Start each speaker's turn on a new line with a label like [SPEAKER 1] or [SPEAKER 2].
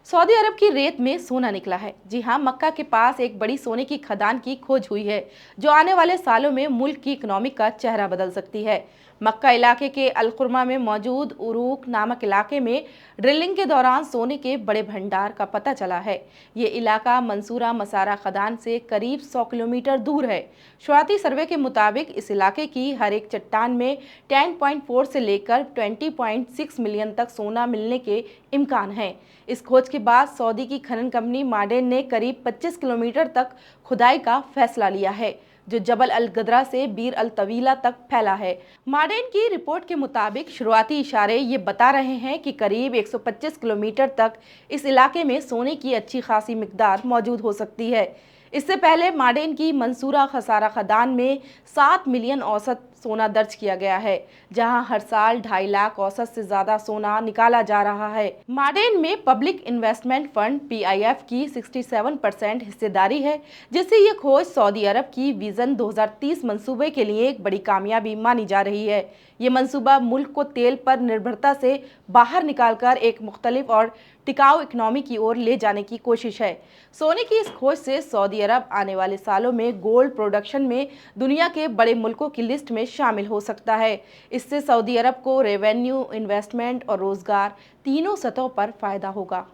[SPEAKER 1] Saudi अरब की रेत में सोना निकला है। जी हाँ, मक्का के पास एक बड़ी सोने की खदान की खोज हुई है, जो आने वाले सालों में मुल्क की इकोनॉमी का चेहरा बदल सकती है। मक्का इलाके के अलकुरमा में मौजूद उरूक नामक इलाके में ड्रिलिंग के दौरान सोने के बड़े भंडार का पता चला है। ये इलाका मंसूरा मसारा खदान से करीब 100 किलोमीटर दूर है। शुरुआती सर्वे के मुताबिक इस इलाके की हर एक चट्टान में 10.4 से लेकर 20.6 मिलियन तक सोना मिलने के इम्कान हैं। इस खोज के बाद सऊदी की खनन कंपनी माडेन ने करीब 25 किलोमीटर तक खुदाई का फैसला लिया है, जो जबल अल गदरा से बीर अल तवीला तक फैला है। माडेन की रिपोर्ट के मुताबिक शुरुआती इशारे ये बता रहे हैं कि करीब 125 किलोमीटर तक इस इलाके में सोने की अच्छी खासी मिकदार मौजूद हो सकती है। इससे पहले माडेन की मंसूरा खसारा खदान में 7 मिलियन औसत सोना दर्ज किया गया है, जहां हर साल 2.5 लाख औसत से ज्यादा सोना निकाला जा रहा है। माडेन में पब्लिक इन्वेस्टमेंट फंड PIF की 67% हिस्सेदारी है, जिससे ये खोज सऊदी अरब की विजन 2030 मंसूबे के लिए एक बड़ी कामयाबी मानी जा रही है। ये मंसूबा मुल्क को तेल पर निर्भरता से बाहर निकालकर एक मुख्तलिफ और टिकाऊ इकोनॉमी की ओर ले जाने की कोशिश है। सोने की इस खोज से सऊदी अरब आने वाले सालों में गोल्ड प्रोडक्शन में दुनिया के बड़े मुल्कों की लिस्ट में शामिल हो सकता है। इससे सऊदी अरब को रेवेन्यू, इन्वेस्टमेंट और रोजगार तीनों सतहों पर फायदा होगा।